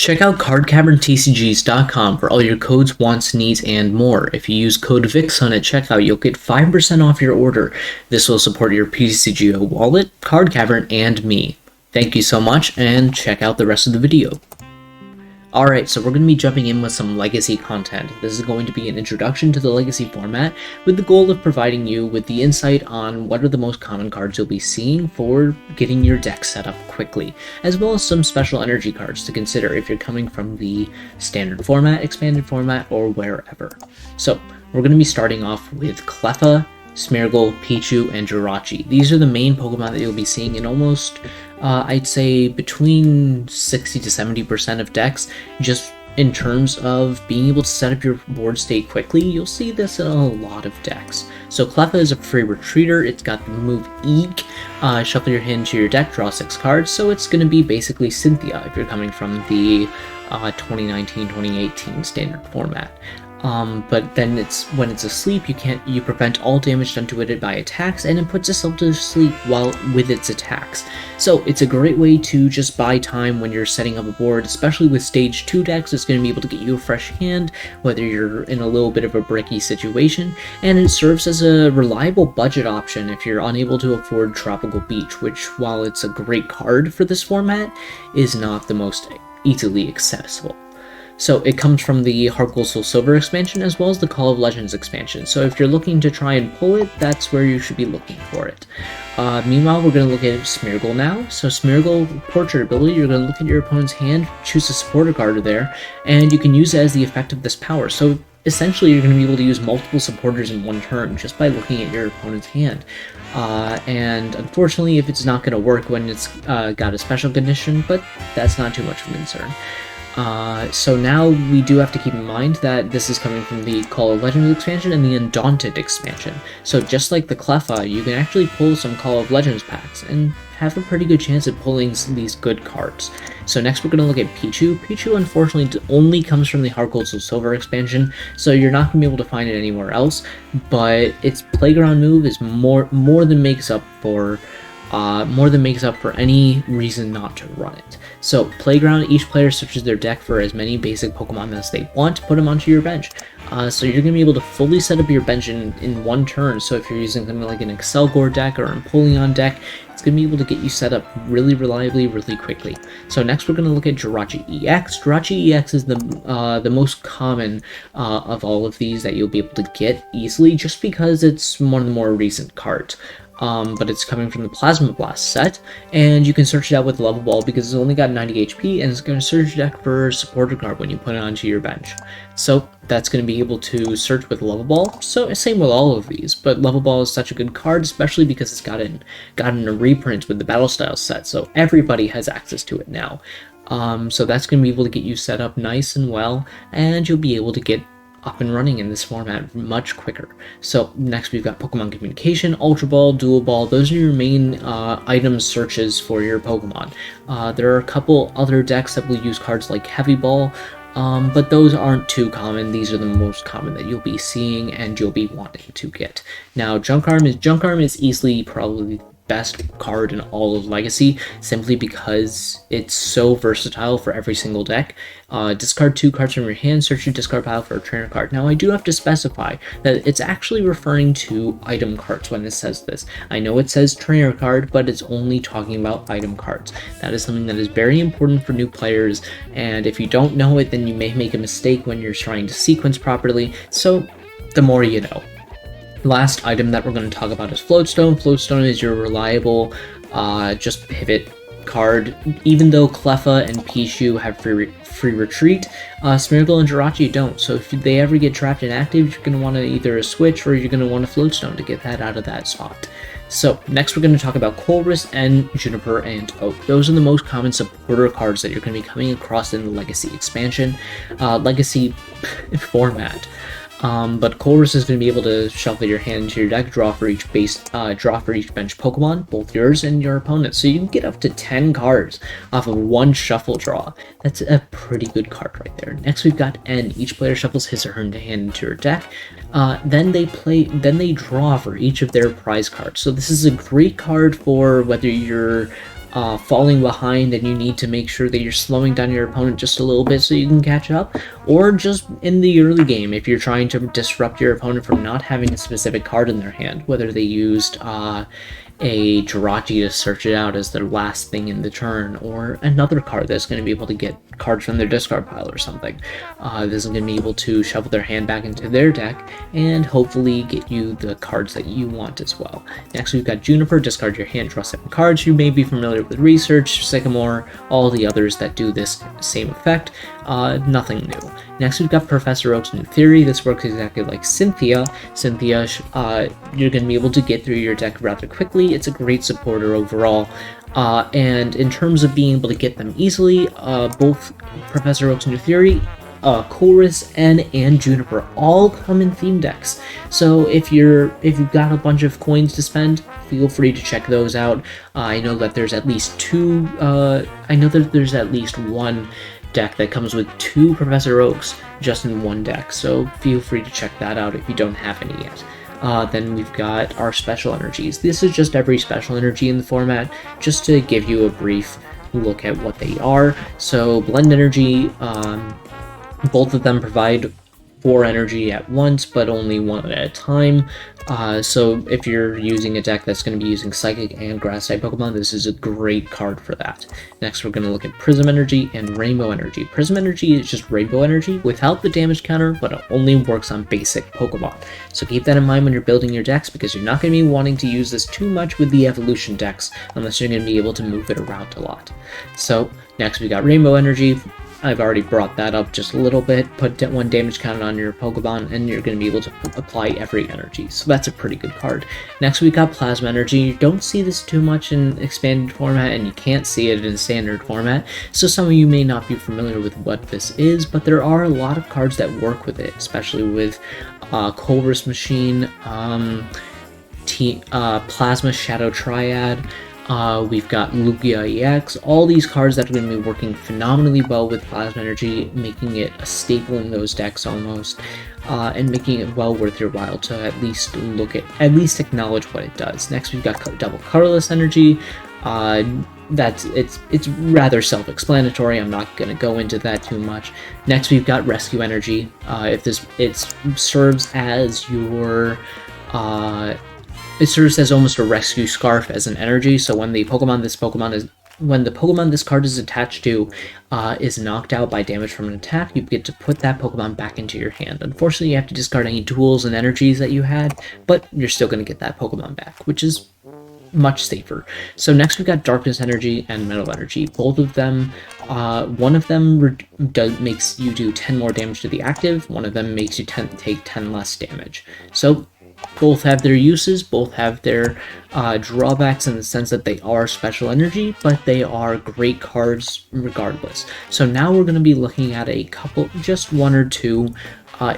Check out cardcaverntcgs.com for all your codes, wants, needs, and more. If you use code VIXON at checkout, you'll get 5% off your order. This will support your PTCGO wallet, Card Cavern, and me. Thank you so much, and check out the rest of the video. Alright, so we're going to be jumping in with some Legacy content. This is going to be an introduction to the Legacy format with the goal of providing you with the insight on what are the most common cards you'll be seeing for getting your deck set up quickly, as well as some special energy cards to consider if you're coming from the standard format, expanded format, or wherever. So, we're going to be starting off with Klepha, Smeargle, Pichu, and Jirachi. These are the main Pokemon that you'll be seeing in almost, I'd say, between 60 to 70% of decks, just in terms of being able to set up your board state quickly. You'll see this in a lot of decks. So Klepha is a free retreater. It's got the move Eek, shuffle your hand to your deck, draw 6 cards, so it's going to be basically Cynthia if you're coming from the 2019-2018 standard format. But then when it's asleep, you prevent all damage done to it by attacks, and it puts itself to sleep while with its attacks. So it's a great way to just buy time when you're setting up a board, especially with stage 2 decks. It's going to be able to get you a fresh hand, whether you're in a little bit of a bricky situation, and it serves as a reliable budget option if you're unable to afford Tropical Beach, which, while it's a great card for this format, is not the most easily accessible. So it comes from the Heartgold Soulsilver expansion as well as the Call of Legends expansion. So if you're looking to try and pull it, that's where you should be looking for it. Meanwhile, we're going to look at Smeargle now. So Smeargle, portrait ability, you're going to look at your opponent's hand, choose a supporter card there, and you can use it as the effect of this power. So essentially, you're going to be able to use multiple supporters in one turn just by looking at your opponent's hand. And unfortunately, if it's not going to work when it's got a special condition, but that's not too much of a concern. So now we do have to keep in mind that this is coming from the Call of Legends expansion and the Undaunted expansion. So just like the Klepha, you can actually pull some Call of Legends packs and have a pretty good chance at pulling these good cards. So next we're going to look at Pichu. Pichu unfortunately only comes from the Heartgold Soulsilver expansion, so you're not going to be able to find it anywhere else, but its Playground move is more than makes up for any reason not to run it. So Playground, each player searches their deck for as many basic Pokemon as they want to put them onto your bench. So you're going to be able to fully set up your bench in one turn. So if you're using something like an Excelgor deck or an Empoleon deck, it's going to be able to get you set up really reliably, really quickly. So next we're going to look at Jirachi EX. Jirachi EX is the most common of all of these that you'll be able to get easily, just because it's one of the more recent cards. But it's coming from the Plasma Blast set, and you can search it out with Level Ball because it's only got 90 HP, and it's going to search your deck for supporter card when you put it onto your bench. So that's going to be able to search with Level Ball. So same with all of these, but Level Ball is such a good card, especially because it's gotten a reprint with the Battle Style set, so everybody has access to it now. So that's going to be able to get you set up nice and well, and you'll be able to get up and running in this format much quicker. So next we've got Pokemon Communication, Ultra Ball, Dual Ball. Those are your main item searches for your Pokemon. There are a couple other decks that will use cards like Heavy Ball, but those aren't too common. These are the most common that you'll be seeing and you'll be wanting to get. Now Junk Arm is easily probably best card in all of Legacy, simply because it's so versatile for every single deck. Discard 2 cards from your hand, search your discard pile for a trainer card. Now I do have to specify that it's actually referring to item cards when it says this. I know it says trainer card, but it's only talking about item cards. That is something that is very important for new players, and if you don't know it, then you may make a mistake when you're trying to sequence properly, so the more you know. Last item that we're going to talk about is Floatstone. Floatstone is your reliable, just pivot card. Even though Klepha and Pichu have free retreat, Smeargle and Jirachi don't. So if they ever get trapped inactive, you're going to want to either a switch or you're going to want a Floatstone to get that out of that spot. So next we're going to talk about Colorless and Juniper and Oak. Those are the most common supporter cards that you're going to be coming across in the Legacy expansion, Legacy format. But Colorless is going to be able to shuffle your hand into your deck, draw for each bench Pokemon, both yours and your opponent's. So you can get up to 10 cards off of one shuffle draw. That's a pretty good card right there. Next we've got N. Each player shuffles his or her hand into your deck. Then they draw for each of their prize cards. So this is a great card for whether you're falling behind and you need to make sure that you're slowing down your opponent just a little bit so you can catch up, or just in the early game if you're trying to disrupt your opponent from not having a specific card in their hand, whether they used a Jirachi to search it out as their last thing in the turn, or another card that's going to be able to get cards from their discard pile or something. This is going to be able to shuffle their hand back into their deck and hopefully get you the cards that you want as well. Next we've got Juniper, discard your hand, draw 7 cards. You may be familiar with Research, Sycamore, all the others that do this same effect. Nothing new. Next we've got Professor Oak's New Theory. This works exactly like Cynthia. Cynthia, you're going to be able to get through your deck rather quickly. It's a great supporter overall. And in terms of being able to get them easily, both Professor Oak's New Theory, Chorus, and Juniper all come in theme decks. So if you've got a bunch of coins to spend, feel free to check those out. I know that there's at least one deck that comes with 2 Professor Oaks just in one deck, so feel free to check that out if you don't have any yet. Then we've got our special energies. This is just every special energy in the format, just to give you a brief look at what they are. So blend energy, both of them provide 4 energy at once, but only 1 at a time. So if you're using a deck that's going to be using Psychic and Grass-type Pokemon, this is a great card for that. Next, we're going to look at Prism Energy and Rainbow Energy. Prism Energy is just Rainbow Energy without the damage counter, but it only works on basic Pokemon. So keep that in mind when you're building your decks, because you're not going to be wanting to use this too much with the evolution decks, unless you're going to be able to move it around a lot. So next, we got Rainbow Energy. I've already brought that up just a little bit. Put 1 damage counter on your Pokemon, and you're going to be able to apply every energy. So that's a pretty good card. Next, we got Plasma Energy. You don't see this too much in expanded format, and you can't see it in standard format. So some of you may not be familiar with what this is, but there are a lot of cards that work with it, especially with Colorless Machine, Plasma Shadow Triad. We've got Lugia EX, all these cards that are going to be working phenomenally well with Plasma Energy, making it a staple in those decks almost, and making it well worth your while to at least acknowledge what it does. Next, we've got double Colorless Energy. It's rather self-explanatory. I'm not going to go into that too much. Next, we've got Rescue Energy. It serves as your it serves as almost a rescue scarf as an energy, so when the Pokemon this card is attached to is knocked out by damage from an attack, you get to put that Pokemon back into your hand. Unfortunately, you have to discard any tools and energies that you had, but you're still going to get that Pokemon back, which is much safer. So next we've got Darkness Energy and Metal Energy. Both of them, one of them makes you do 10 more damage to the active, one of them makes you take 10 less damage. So both have their uses, both have their drawbacks in the sense that they are special energy, but they are great cards regardless. So now we're going to be looking at a couple, just 1 or 2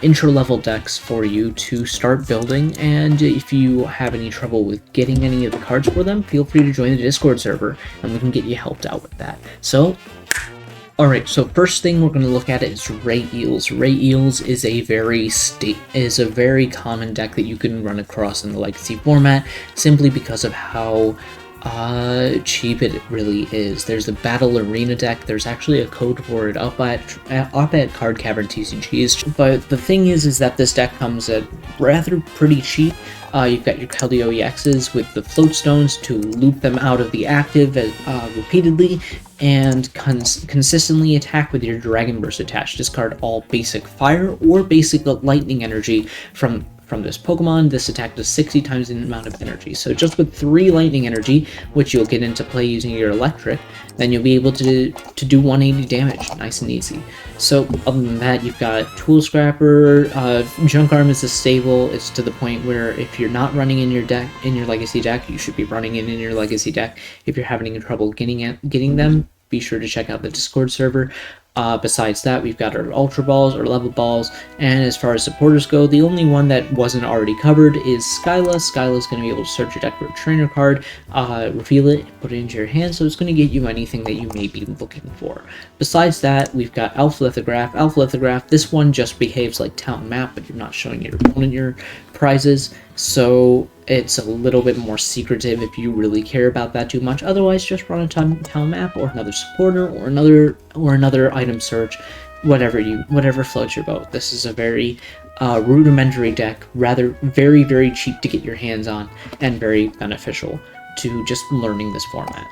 intro-level decks for you to start building, and if you have any trouble with getting any of the cards for them, feel free to join the Discord server, and we can get you helped out with that. So, alright, so first thing we're going to look at is Ray Eels. Ray Eels is a very common deck that you can run across in the Legacy format, simply because of how cheap it really is. There's the Battle Arena deck. There's actually a code for it up at Card Cavern TCGs. But the thing is that this deck comes at rather pretty cheap. You've got your Keldeo EXs with the float stones to loop them out of the active repeatedly, and consistently attack with your Dragon Burst attached. Discard all basic fire or basic lightning energy from this Pokemon. This attack does 60 times the amount of energy. So just with 3 lightning energy, which you'll get into play using your electric, then you'll be able to do 180 damage, nice and easy. So other than that, you've got Tool Scrapper, Junk Arm is a stable. It's to the point where if you're not running in your Legacy deck, you should be running in your Legacy deck. If you're having trouble getting them, be sure to check out the Discord server. Besides that, we've got our Ultra Balls, our Level Balls, and as far as supporters go, the only one that wasn't already covered is Skyla. Skyla's going to be able to search your deck for a trainer card, reveal it, put it into your hand, so it's going to get you anything that you may be looking for. Besides that, we've got Elf Lithograph. Elf Lithograph, this one just behaves like Town Map, but you're not showing your opponent your prizes. so it's a little bit more secretive if you really care about that too much. Otherwise, just run a town map or another supporter or another item search, whatever floats your boat. This is a very rudimentary deck, rather very cheap to get your hands on, and very beneficial to just learning this format.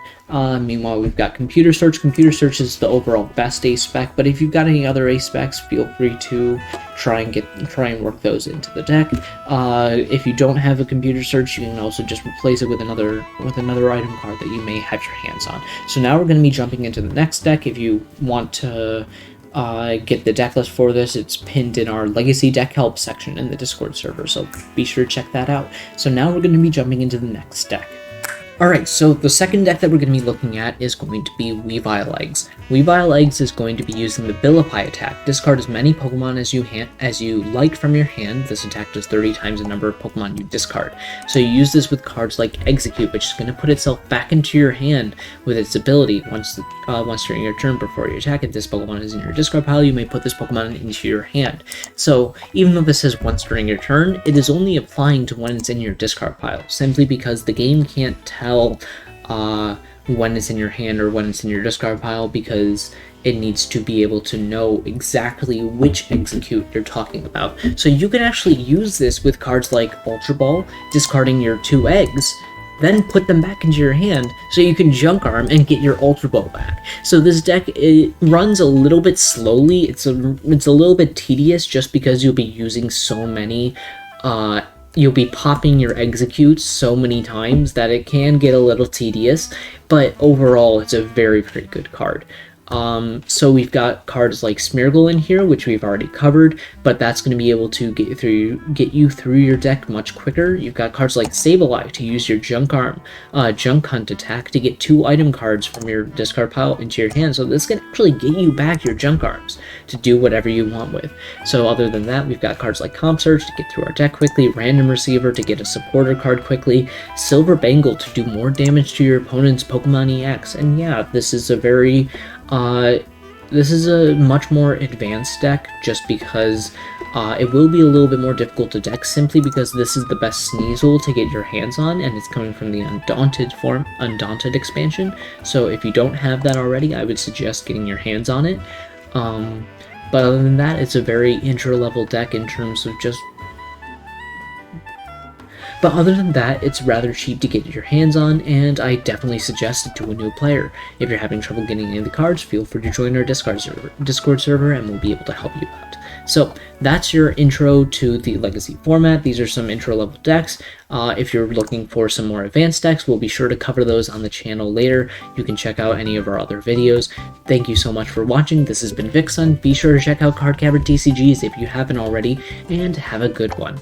Meanwhile, we've got Computer Search. Computer Search is the overall best ace spec, but if you've got any other ace specs, feel free to try and work those into the deck. If you don't have a Computer Search, you can also just replace it with another item card that you may have your hands on. So now we're going to be jumping into the next deck. If you want to get the deck list for this, it's pinned in our Legacy Deck Help section in the Discord server, so be sure to check that out. So now we're going to be jumping into the next deck. Alright, so the second deck that we're going to be looking at is going to be Weavile Eggs. Weavile Eggs is going to be using the Vileplume attack. Discard as many Pokemon as you like from your hand. This attack does 30 times the number of Pokemon you discard. So you use this with cards like Execute, which is going to put itself back into your hand with its ability. Once during your turn before you attack, if this Pokemon is in your discard pile, you may put this Pokemon into your hand. So even though this says once during your turn, it is only applying to when it's in your discard pile, simply because the game can't tell when it's in your hand or when it's in your discard pile, because it needs to be able to know exactly which Execute you're talking about. So you can actually use this with cards like Ultra Ball, discarding your 2 eggs, then put them back into your hand so you can Junk Arm and get your Ultra Ball back. So this deck, it runs a little bit slowly. It's a little bit tedious just because you'll be using so many you'll be popping your Executes so many times that it can get a little tedious, but overall it's a very good card. So we've got cards like Smeargle in here, which we've already covered, but that's going to be able to get you through your deck much quicker. You've got cards like Sableye to use your Junk Hunt attack to get 2 item cards from your discard pile into your hand. So this can actually get you back your Junk Arms to do whatever you want with. So other than that, we've got cards like Comp Search to get through our deck quickly, Random Receiver to get a supporter card quickly, Silver Bangle to do more damage to your opponent's Pokemon EX. And yeah, this is a much more advanced deck, just because it will be a little bit more difficult to deck, simply because this is the best Sneasel to get your hands on, and it's coming from the Undaunted expansion. So if you don't have that already, I would suggest getting your hands on it. But other than that, it's a very intro-level deck in terms of just... But other than that, it's rather cheap to get your hands on, and I definitely suggest it to a new player. If you're having trouble getting any of the cards, feel free to join our Discord server, and we'll be able to help you out. So that's your intro to the Legacy format. These are some intro-level decks. If you're looking for some more advanced decks, we'll be sure to cover those on the channel later. You can check out any of our other videos. Thank you so much for watching. This has been Vixen. Be sure to check out Card Cavern TCGs if you haven't already, and have a good one.